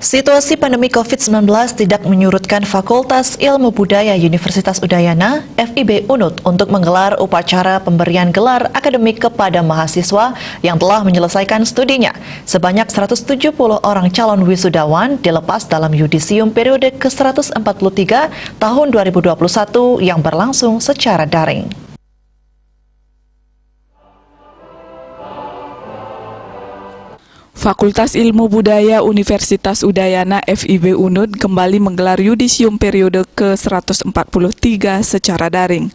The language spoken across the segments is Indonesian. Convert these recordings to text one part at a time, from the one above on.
Situasi pandemi COVID-19 tidak menyurutkan Fakultas Ilmu Budaya Universitas Udayana, FIB Unut, untuk menggelar upacara pemberian gelar akademik kepada mahasiswa yang telah menyelesaikan studinya. Sebanyak 170 orang calon wisudawan dilepas dalam yudisium periode ke-143 tahun 2021 yang berlangsung secara daring. Fakultas Ilmu Budaya Universitas Udayana FIB Unut kembali menggelar yudisium periode ke-143 secara daring.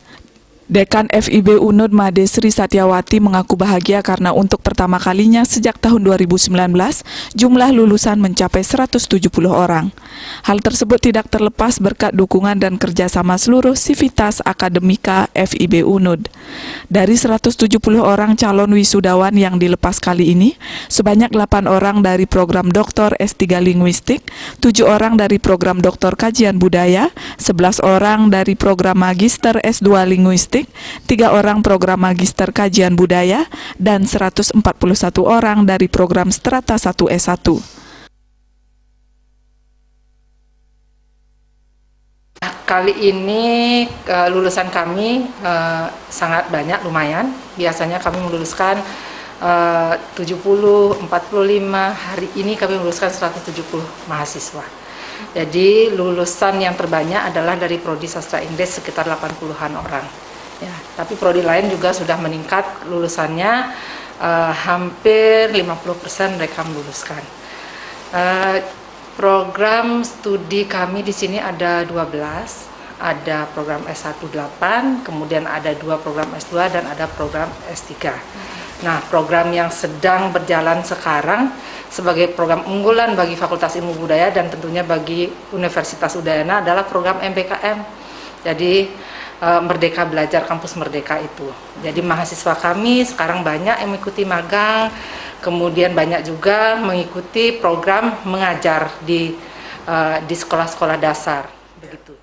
Dekan FIB Unut Made Sri Satyawati mengaku bahagia karena untuk pertama kalinya sejak tahun 2019 jumlah lulusan mencapai 170 orang. Hal tersebut tidak terlepas berkat dukungan dan kerjasama seluruh sivitas akademika FIB Unut. Dari 170 orang calon wisudawan yang dilepas kali ini, sebanyak 8 orang dari program Doktor S3 Linguistik, 7 orang dari program Doktor Kajian Budaya, 11 orang dari program Magister S2 Linguistik, 3 orang program Magister Kajian Budaya, dan 141 orang dari program Strata 1 S1. Kali ini lulusan kami sangat banyak, lumayan. Biasanya kami meluluskan 70, 45, hari ini kami meluluskan 170 mahasiswa. Jadi lulusan yang terbanyak adalah dari Prodi Sastra Inggris sekitar 80-an orang. Ya, tapi prodi lain juga sudah meningkat lulusannya, hampir 50% mereka meluluskan. Program studi kami di sini ada 12, ada program S1 8, kemudian ada 2 program S2 dan ada program S3. Nah, program yang sedang berjalan sekarang sebagai program unggulan bagi Fakultas Ilmu Budaya dan tentunya bagi Universitas Udayana adalah program MBKM. Jadi Merdeka Belajar Kampus Merdeka itu. Jadi mahasiswa kami sekarang banyak yang mengikuti magang, kemudian banyak juga mengikuti program mengajar di sekolah-sekolah dasar, begitu.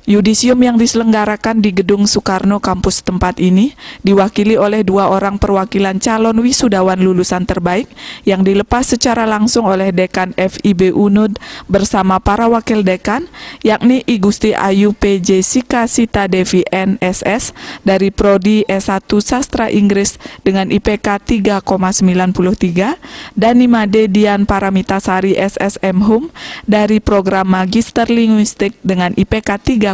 Yudisium yang diselenggarakan di Gedung Soekarno kampus tempat ini diwakili oleh 2 orang perwakilan calon wisudawan lulusan terbaik yang dilepas secara langsung oleh Dekan FIB Unut bersama para wakil dekan, yakni I Gusti Ayu P. Jessica Sita Devi NSS dari Prodi S1 Sastra Inggris dengan IPK 3,93 dan Nimade Dian Paramitasari SSM Hum dari program Magister Linguistik dengan IPK 3,95.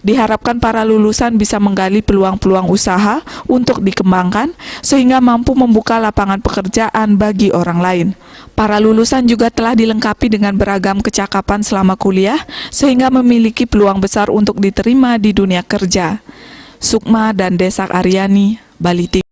Diharapkan para lulusan bisa menggali peluang-peluang usaha untuk dikembangkan sehingga mampu membuka lapangan pekerjaan bagi orang lain. Para lulusan juga telah dilengkapi dengan beragam kecakapan selama kuliah sehingga memiliki peluang besar untuk diterima di dunia kerja. Sukma dan Desak Aryani, Bali TV.